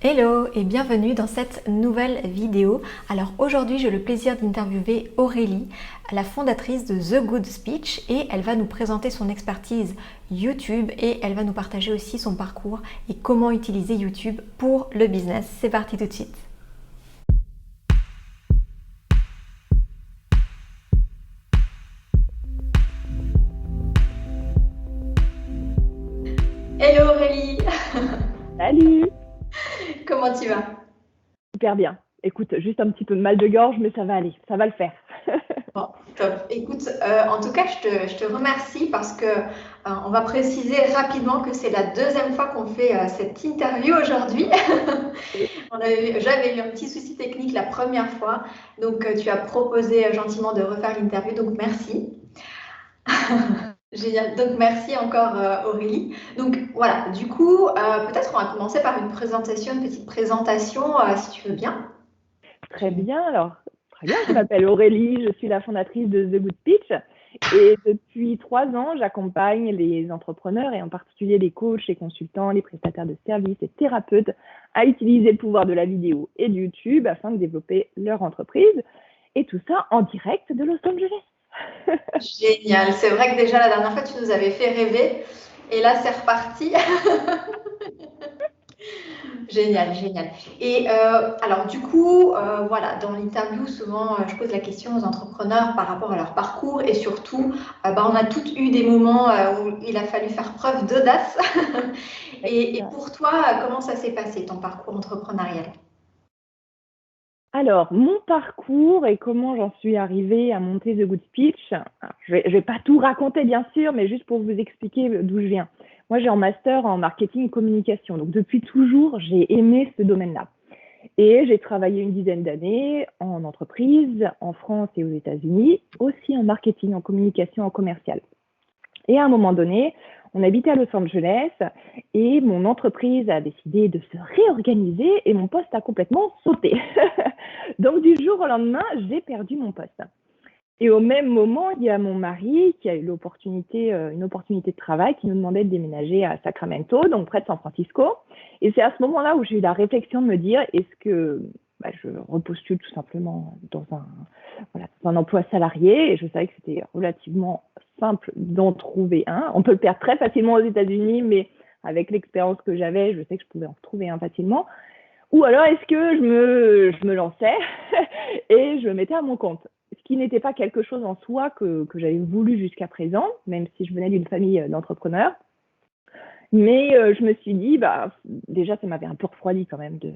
Hello et bienvenue dans cette nouvelle vidéo. Alors aujourd'hui j'ai le plaisir d'interviewer Aurélie, la fondatrice de The Good Speech, et elle va nous présenter son expertise YouTube et elle va nous partager aussi son parcours et comment utiliser YouTube pour le business. C'est parti tout de suite. Hello Aurélie. Salut, Comment tu vas? super bien. Écoute, juste un petit peu de mal de gorge, mais ça va aller, ça va le faire. Bon, top. Écoute, en tout cas, je te remercie parce que on va préciser rapidement que c'est la deuxième fois qu'on fait cette interview aujourd'hui. J'avais eu un petit souci technique la première fois, donc tu as proposé gentiment de refaire l'interview, donc merci. Génial. Donc merci encore Aurélie. Donc voilà, du coup, peut-être on va commencer par une petite présentation, si tu veux bien. Très bien, alors, très bien. Je m'appelle Aurélie, je suis la fondatrice de The Good Pitch. Et depuis 3 ans, j'accompagne les entrepreneurs et en particulier les coachs, les consultants, les prestataires de services et thérapeutes à utiliser le pouvoir de la vidéo et de YouTube afin de développer leur entreprise. Et tout ça en direct de Los Angeles. Génial. C'est vrai que déjà la dernière fois, tu nous avais fait rêver. Et là, c'est reparti. Génial, génial. Et alors du coup, voilà, dans l'interview, souvent, je pose la question aux entrepreneurs par rapport à leur parcours et surtout, on a toutes eu des moments où il a fallu faire preuve d'audace. Et pour toi, comment ça s'est passé, ton parcours entrepreneurial? Alors, mon parcours et comment j'en suis arrivée à monter The Good Speech. Alors, je vais pas tout raconter, bien sûr, mais juste pour vous expliquer d'où je viens. Moi, j'ai un master en marketing et communication. Donc, depuis toujours, j'ai aimé ce domaine-là. Et j'ai travaillé une dizaine d'années en entreprise, en France et aux États-Unis, aussi en marketing, en communication, en commercial. Et à un moment donné, on habitait à Los Angeles et mon entreprise a décidé de se réorganiser et mon poste a complètement sauté. Donc du jour au lendemain, j'ai perdu mon poste. Et au même moment, il y a mon mari qui a eu une opportunité de travail qui nous demandait de déménager à Sacramento, donc près de San Francisco. Et c'est à ce moment-là où j'ai eu la réflexion de me dire, est-ce que je repostule tout simplement dans un emploi salarié? Et je savais que c'était relativement simple d'en trouver un. On peut le perdre très facilement aux États-Unis, mais avec l'expérience que j'avais, je sais que je pouvais en retrouver un facilement. Ou alors, est-ce que je me lançais et je me mettais à mon compte? Ce qui n'était pas quelque chose en soi que j'avais voulu jusqu'à présent, même si je venais d'une famille d'entrepreneurs. Mais je me suis dit, déjà, ça m'avait un peu refroidi quand même de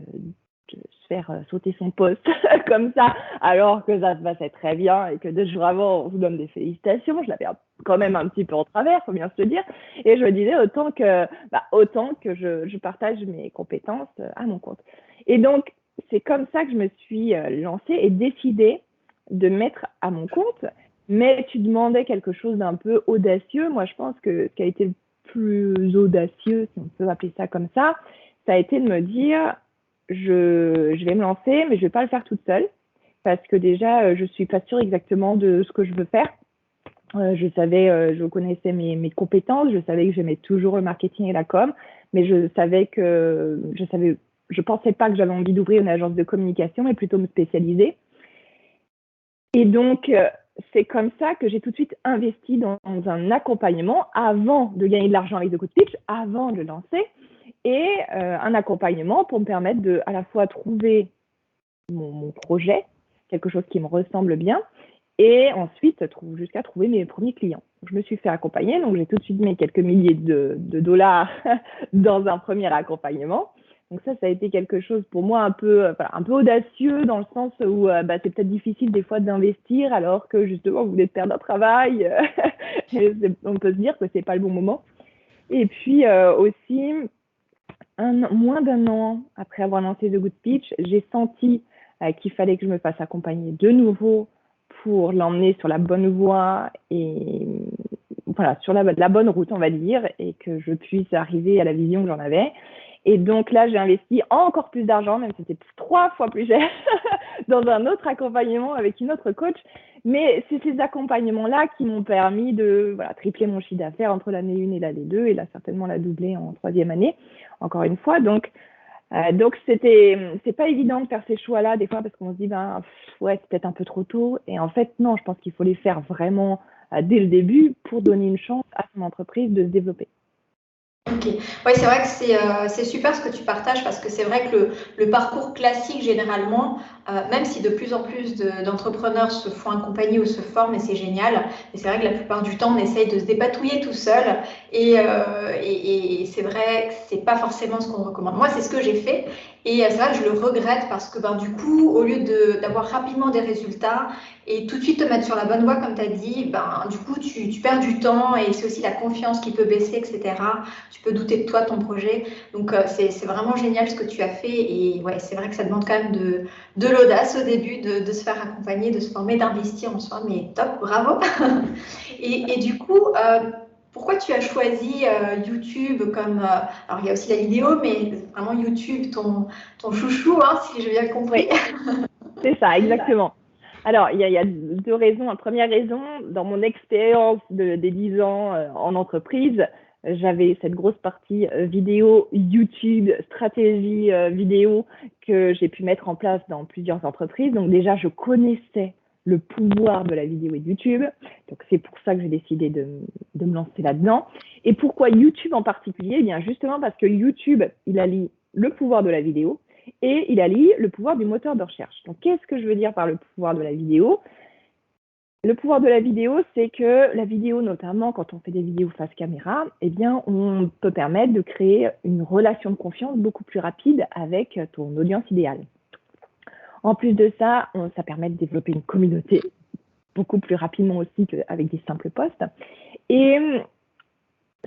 se faire sauter son poste comme ça, alors que ça se passait très bien et que 2 jours avant, on vous donne des félicitations. Je l'avais quand même un petit peu en travers, faut bien se le dire. Et je me disais, autant que je partage mes compétences à mon compte. Et donc, c'est comme ça que je me suis lancée et décidée de mettre à mon compte. Mais tu demandais quelque chose d'un peu audacieux. Moi, je pense que ce qui a été le plus audacieux, si on peut appeler ça comme ça a été de me dire, je vais me lancer, mais je vais pas le faire toute seule parce que déjà, je suis pas sûre exactement de ce que je veux faire. Je connaissais mes compétences, je savais que j'aimais toujours le marketing et la com, mais je pensais pas que j'avais envie d'ouvrir une agence de communication, mais plutôt me spécialiser. Et donc, c'est comme ça que j'ai tout de suite investi dans un accompagnement avant de gagner de l'argent avec The Good Pitch, avant de le lancer, et un accompagnement pour me permettre de à la fois trouver mon projet, quelque chose qui me ressemble bien, et ensuite jusqu'à trouver mes premiers clients. Je me suis fait accompagner, donc j'ai tout de suite mis quelques milliers de dollars dans un premier accompagnement. Donc ça a été quelque chose pour moi un peu audacieux dans le sens où c'est peut-être difficile des fois d'investir alors que justement vous venez de perdre un travail. On peut se dire que c'est pas le bon moment. Et puis aussi, moins d'un an après avoir lancé The Good Pitch, j'ai senti qu'il fallait que je me fasse accompagner de nouveau pour l'emmener sur la bonne voie et sur la bonne route, on va dire, et que je puisse arriver à la vision que j'en avais. Et donc là, j'ai investi encore plus d'argent, même si c'était 3 fois plus cher, dans un autre accompagnement avec une autre coach. Mais c'est ces accompagnements-là qui m'ont permis de tripler mon chiffre d'affaires entre l'année 1 et l'année 2, et là, certainement la doubler en 3e année, encore une fois. Donc, Donc, c'est pas évident de faire ces choix-là des fois parce qu'on se dit, ben, ouais, c'est peut-être un peu trop tôt. Et en fait, non, je pense qu'il faut les faire vraiment dès le début pour donner une chance à son entreprise de se développer. Ok. Oui, c'est vrai que c'est super ce que tu partages parce que c'est vrai que le parcours classique, généralement, même si de plus en plus d'entrepreneurs se font accompagner ou se forment, et c'est génial, mais c'est vrai que la plupart du temps, on essaye de se dépatouiller tout seul et c'est vrai que c'est pas forcément ce qu'on recommande. Moi, c'est ce que j'ai fait et c'est vrai que je le regrette parce que ben, du coup, au lieu d'avoir rapidement des résultats et tout de suite te mettre sur la bonne voie, comme tu as dit, ben, du coup, tu perds du temps et c'est aussi la confiance qui peut baisser, etc. Tu peux douter de toi, de ton projet. Donc, c'est vraiment génial ce que tu as fait. Et ouais, c'est vrai que ça demande quand même de l'audace au début, de se faire accompagner, de se former, d'investir en soi. Mais top, bravo. Et du coup, pourquoi tu as choisi YouTube comme... alors, il y a aussi la vidéo, mais vraiment YouTube, ton chouchou, hein, si j'ai bien compris. Oui, c'est ça, exactement. Alors, il y a deux raisons. La première raison, dans mon expérience des 10 ans en entreprise, j'avais cette grosse partie vidéo, YouTube, stratégie vidéo que j'ai pu mettre en place dans plusieurs entreprises. Donc déjà, je connaissais le pouvoir de la vidéo et de YouTube. Donc c'est pour ça que j'ai décidé de me lancer là-dedans. Et pourquoi YouTube en particulier? Eh bien justement parce que YouTube, il allie le pouvoir de la vidéo et il allie le pouvoir du moteur de recherche. Donc, qu'est-ce que je veux dire par le pouvoir de la vidéo? Le pouvoir de la vidéo, c'est que la vidéo, notamment quand on fait des vidéos face caméra, eh bien, on peut permettre de créer une relation de confiance beaucoup plus rapide avec ton audience idéale. En plus de ça, ça permet de développer une communauté beaucoup plus rapidement aussi qu'avec des simples posts. Et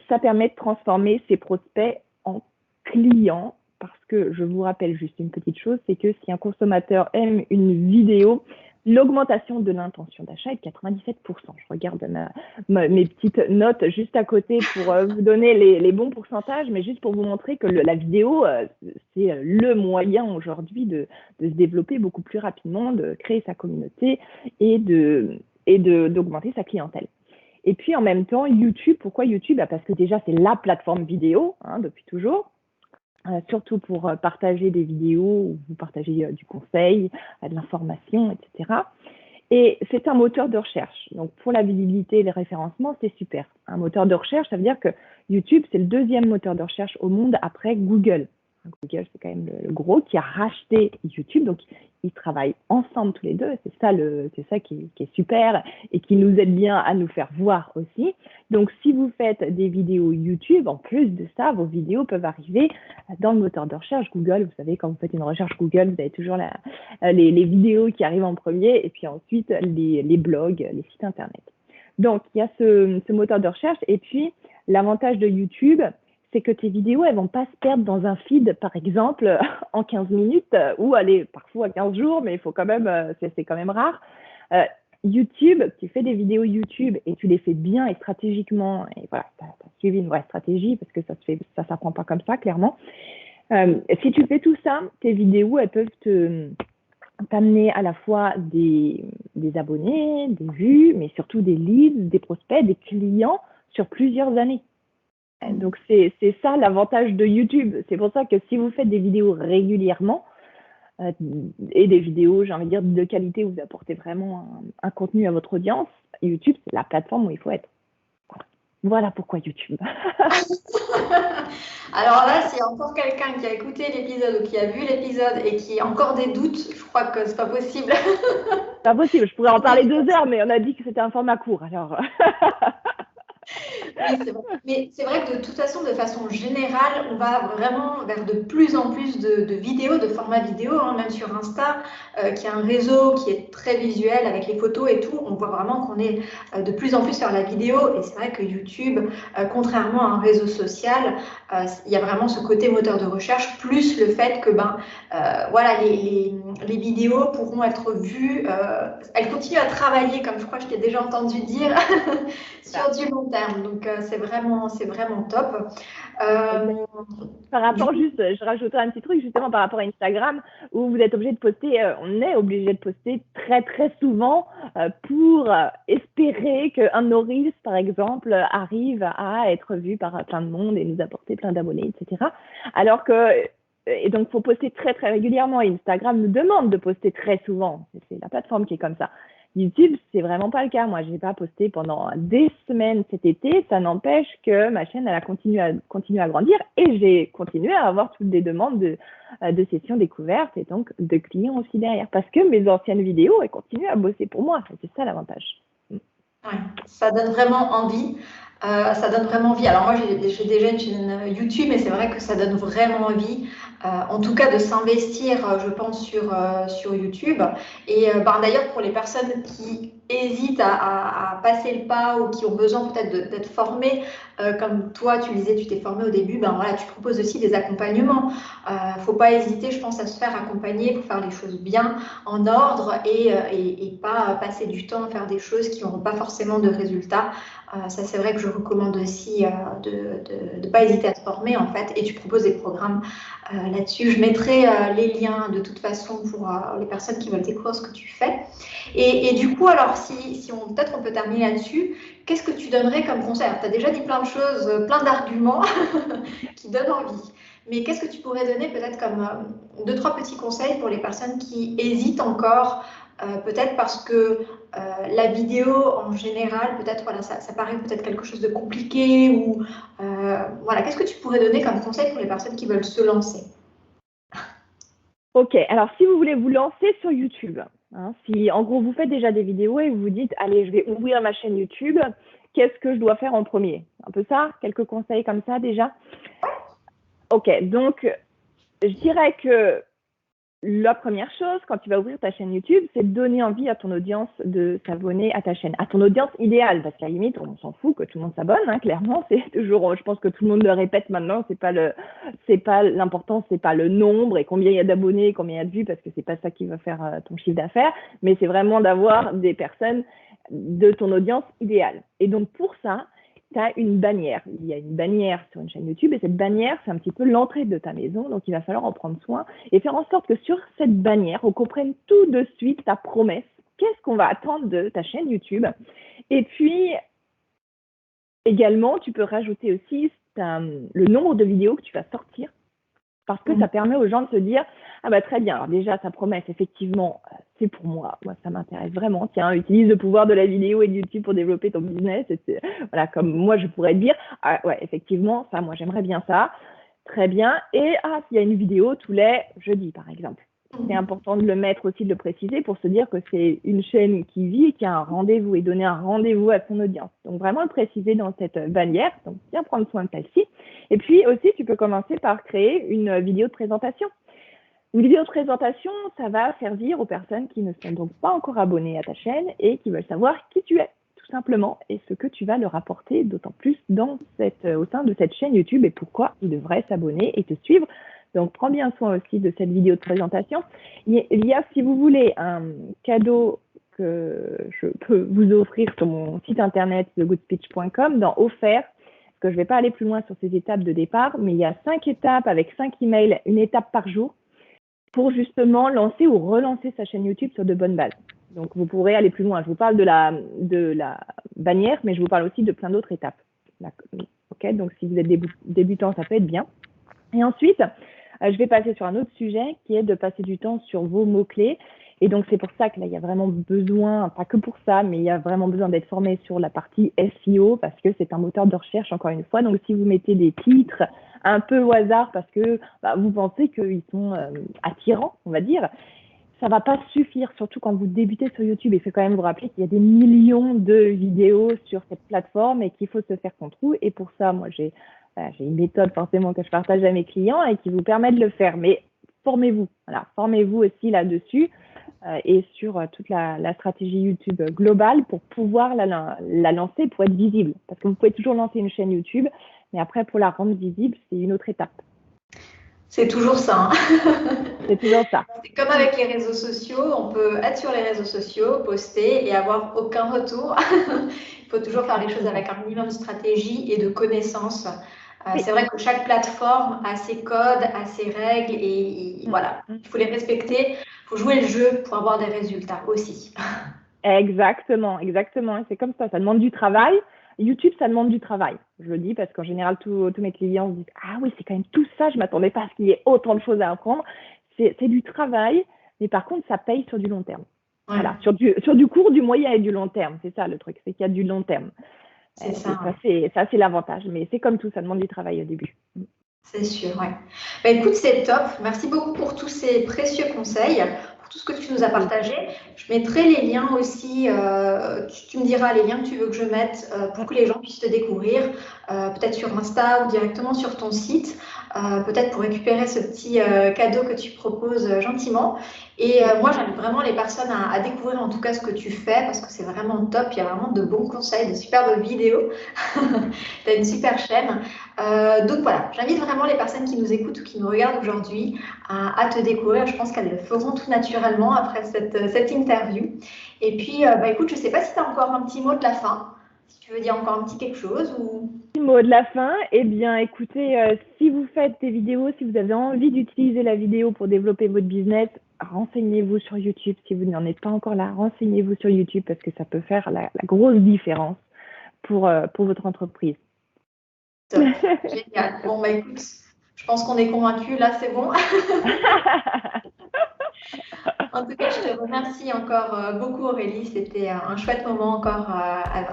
ça permet de transformer ses prospects en clients parce que je vous rappelle juste une petite chose, c'est que si un consommateur aime une vidéo, l'augmentation de l'intention d'achat est de 97%. Je regarde mes petites notes juste à côté pour vous donner les bons pourcentages, mais juste pour vous montrer que la vidéo, c'est le moyen aujourd'hui de se développer beaucoup plus rapidement, de créer sa communauté et d'augmenter sa clientèle. Et puis en même temps, YouTube, pourquoi YouTube? Parce que déjà, c'est la plateforme vidéo hein, depuis toujours. Surtout pour partager des vidéos ou vous partager du conseil, de l'information, etc. Et c'est un moteur de recherche. Donc, pour la visibilité et le référencement, c'est super. Un moteur de recherche, ça veut dire que YouTube, c'est le deuxième moteur de recherche au monde après Google. Google, c'est quand même le gros qui a racheté YouTube. Donc, ils travaillent ensemble tous les deux. C'est ça qui est super et qui nous aide bien à nous faire voir aussi. Donc, si vous faites des vidéos YouTube, en plus de ça, vos vidéos peuvent arriver dans le moteur de recherche Google. Vous savez, quand vous faites une recherche Google, vous avez toujours les vidéos qui arrivent en premier et puis ensuite les blogs, les sites Internet. Donc, il y a ce moteur de recherche. Et puis, l'avantage de YouTube, c'est que tes vidéos, elles vont pas se perdre dans un feed, par exemple, en 15 minutes, ou aller parfois 15 jours, mais il faut quand même, c'est quand même rare. YouTube, tu fais des vidéos YouTube et tu les fais bien et stratégiquement, et voilà, tu as suivi une vraie stratégie parce que ça s'apprend pas comme ça, clairement. Si tu fais tout ça, tes vidéos, elles peuvent t'amener à la fois des abonnés, des vues, mais surtout des leads, des prospects, des clients sur plusieurs années. Donc, c'est ça l'avantage de YouTube. C'est pour ça que si vous faites des vidéos régulièrement, et des vidéos, j'ai envie de dire, de qualité où vous apportez vraiment un contenu à votre audience, YouTube, c'est la plateforme où il faut être. Voilà pourquoi YouTube. Alors là, s'il y a encore quelqu'un qui a écouté l'épisode ou qui a vu l'épisode et qui a encore des doutes, je crois que c'est pas possible. C'est pas possible, je pourrais en parler 2 heures, mais on a dit que c'était un format court, alors... Oui, c'est vrai. Mais c'est vrai que de toute façon, de façon générale, on va vraiment vers de plus en plus de vidéos, de formats vidéo, hein, même sur Insta, qui est un réseau qui est très visuel avec les photos et tout. On voit vraiment qu'on est de plus en plus sur la vidéo. Et c'est vrai que YouTube, contrairement à un réseau social, il y a vraiment ce côté moteur de recherche, plus le fait que voilà, les vidéos pourront être vues. Elles continuent à travailler, comme je crois que je t'ai déjà entendu dire, sur du long terme. Donc, c'est vraiment top. Par rapport juste, je rajouterai un petit truc justement par rapport à Instagram où vous êtes obligé de poster, on est obligé de poster très très souvent pour espérer qu'un de nos reels par exemple arrive à être vu par plein de monde et nous apporter plein d'abonnés, etc. Alors que et donc, il faut poster très, très régulièrement. Et Instagram nous demande de poster très souvent. C'est la plateforme qui est comme ça. YouTube, c'est vraiment pas le cas. Moi, je n'ai pas posté pendant des semaines cet été. Ça n'empêche que ma chaîne, elle a continué à grandir et j'ai continué à avoir toutes des demandes de sessions découvertes et donc de clients aussi derrière. Parce que mes anciennes vidéos, elles continuent à bosser pour moi. C'est ça l'avantage. Ouais, ça donne vraiment envie. Ça donne vraiment envie. Alors moi, j'ai déjà une chaîne YouTube, mais c'est vrai que ça donne vraiment envie, en tout cas de s'investir, je pense, sur YouTube. Et d'ailleurs, pour les personnes qui hésitent à passer le pas ou qui ont besoin peut-être d'être formées, comme toi, tu disais, tu t'es formée au début, voilà, tu proposes aussi des accompagnements. Faut pas hésiter, je pense, à se faire accompagner pour faire les choses bien, en ordre et pas passer du temps à faire des choses qui n'auront pas forcément de résultats. Ça, c'est vrai que je recommande aussi de ne pas hésiter à se former, en fait, et tu proposes des programmes là-dessus. Je mettrai les liens de toute façon pour les personnes qui veulent découvrir ce que tu fais. Et du coup, alors, peut-être on peut terminer là-dessus, qu'est-ce que tu donnerais comme conseil? Tu as déjà dit plein de choses, plein d'arguments qui donnent envie. Mais qu'est-ce que tu pourrais donner peut-être comme 2-3 petits conseils pour les personnes qui hésitent encore, peut-être parce que la vidéo en général, peut-être voilà, ça paraît peut-être quelque chose de compliqué ou voilà, qu'est-ce que tu pourrais donner comme conseil pour les personnes qui veulent se lancer? Ok, alors si vous voulez vous lancer sur YouTube, si en gros vous faites déjà des vidéos et vous vous dites allez, je vais ouvrir ma chaîne YouTube, qu'est-ce que je dois faire en premier? Un peu ça, quelques conseils comme ça déjà. Ok, donc je dirais que la première chose, quand tu vas ouvrir ta chaîne YouTube, c'est de donner envie à ton audience de s'abonner à ta chaîne, à ton audience idéale, parce qu'à la limite, on s'en fout que tout le monde s'abonne, clairement, c'est toujours, je pense que tout le monde le répète maintenant, c'est pas l'important, c'est pas le nombre et combien il y a d'abonnés, combien il y a de vues, parce que c'est pas ça qui va faire ton chiffre d'affaires, mais c'est vraiment d'avoir des personnes de ton audience idéale. Et donc pour ça, tu as une bannière. Il y a une bannière sur une chaîne YouTube et cette bannière, c'est un petit peu l'entrée de ta maison. Donc, il va falloir en prendre soin et faire en sorte que sur cette bannière, on comprenne tout de suite ta promesse. Qu'est-ce qu'on va attendre de ta chaîne YouTube? Et puis, également, tu peux rajouter aussi le nombre de vidéos que tu vas sortir parce que ça permet aux gens de se dire ah bah très bien, alors déjà ta promesse effectivement c'est pour moi ça m'intéresse vraiment, tiens utilise le pouvoir de la vidéo et de YouTube pour développer ton business, voilà, comme moi je pourrais te dire ah ouais effectivement ça moi j'aimerais bien ça, très bien, et s'il y a une vidéo tous les jeudis par exemple, c'est important de le mettre aussi, de le préciser pour se dire que c'est une chaîne qui vit et qui a un rendez-vous et donner un rendez-vous à son audience. Donc vraiment le préciser dans cette bannière, donc bien prendre soin de celle-ci. Et puis aussi, tu peux commencer par créer une vidéo de présentation. Une vidéo de présentation, ça va servir aux personnes qui ne sont donc pas encore abonnées à ta chaîne et qui veulent savoir qui tu es, tout simplement, et ce que tu vas leur apporter, d'autant plus au sein de cette chaîne YouTube et pourquoi ils devraient s'abonner et te suivre. Donc, prends bien soin aussi de cette vidéo de présentation. Il y a, si vous voulez, un cadeau que je peux vous offrir sur mon site internet thegoodspitch.com dans offert, parce que je ne vais pas aller plus loin sur ces étapes de départ, mais il y a 5 étapes avec 5 emails, une étape par jour, pour justement lancer ou relancer sa chaîne YouTube sur de bonnes bases. Donc, vous pourrez aller plus loin. Je vous parle de la bannière, mais je vous parle aussi de plein d'autres étapes. Okay, donc, si vous êtes débutant, ça peut être bien. Et ensuite, je vais passer sur un autre sujet qui est de passer du temps sur vos mots-clés. Et donc, c'est pour ça que là, il y a vraiment besoin, pas que pour ça, mais il y a vraiment besoin d'être formé sur la partie SEO parce que c'est un moteur de recherche, encore une fois. Donc, si vous mettez des titres un peu au hasard parce que vous pensez qu'ils sont attirants, on va dire, ça ne va pas suffire, surtout quand vous débutez sur YouTube. Il faut quand même vous rappeler qu'il y a des millions de vidéos sur cette plateforme et qu'il faut se faire son trou. Et pour ça, moi, j'ai une méthode forcément que je partage à mes clients et qui vous permet de le faire. Mais formez-vous, voilà, formez-vous aussi là-dessus et sur toute la stratégie YouTube globale pour pouvoir la lancer, pour être visible. Parce que vous pouvez toujours lancer une chaîne YouTube, mais après, pour la rendre visible, c'est une autre étape. C'est toujours ça. C'est toujours ça. C'est comme avec les réseaux sociaux, on peut être sur les réseaux sociaux, poster et avoir aucun retour. Il faut toujours faire les choses avec un minimum de stratégie et de connaissances. C'est vrai que chaque plateforme a ses codes, a ses règles et voilà, il faut les respecter. Il faut jouer le jeu pour avoir des résultats aussi. Exactement, exactement. C'est comme ça demande du travail. YouTube, ça demande du travail. Je le dis parce qu'en général, tous mes clients se disent « Ah oui, c'est quand même tout ça, je ne m'attendais pas à ce qu'il y ait autant de choses à apprendre. » C'est du travail, mais par contre, ça paye sur du long terme. Ouais. Voilà, sur du court, du moyen et du long terme. C'est ça le truc, c'est qu'il y a du long terme. C'est ça. Ça, c'est l'avantage, mais c'est comme tout, ça demande du travail au début. C'est sûr, ouais. Bah, écoute, c'est top. Merci beaucoup pour tous ces précieux conseils, pour tout ce que tu nous as partagé. Je mettrai les liens aussi, tu me diras les liens que tu veux que je mette pour que les gens puissent te découvrir, peut-être sur Insta ou directement sur ton site, peut-être pour récupérer ce petit cadeau que tu proposes gentiment. Et moi, j'invite vraiment les personnes à découvrir en tout cas ce que tu fais parce que c'est vraiment top. Il y a vraiment de bons conseils, de superbes vidéos. Tu as une super chaîne. Donc voilà, j'invite vraiment les personnes qui nous écoutent ou qui nous regardent aujourd'hui à te découvrir. Je pense qu'elles le feront tout naturellement après cette interview. Et puis, écoute, je ne sais pas si tu as encore un petit mot de la fin, si tu veux dire encore un petit quelque chose ou... Mot de la fin, eh bien écoutez, si vous faites des vidéos, si vous avez envie d'utiliser la vidéo pour développer votre business, renseignez-vous sur YouTube. Si vous n'en êtes pas encore là, renseignez-vous sur YouTube parce que ça peut faire la grosse différence pour votre entreprise. Top. Génial. Bon, écoute, je pense qu'on est convaincus. Là, c'est bon. En tout cas, je te remercie encore beaucoup, Aurélie. C'était un chouette moment encore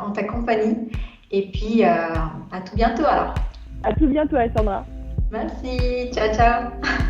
en ta compagnie. Et puis, à tout bientôt alors. À tout bientôt, Alessandra. Merci. Ciao, ciao.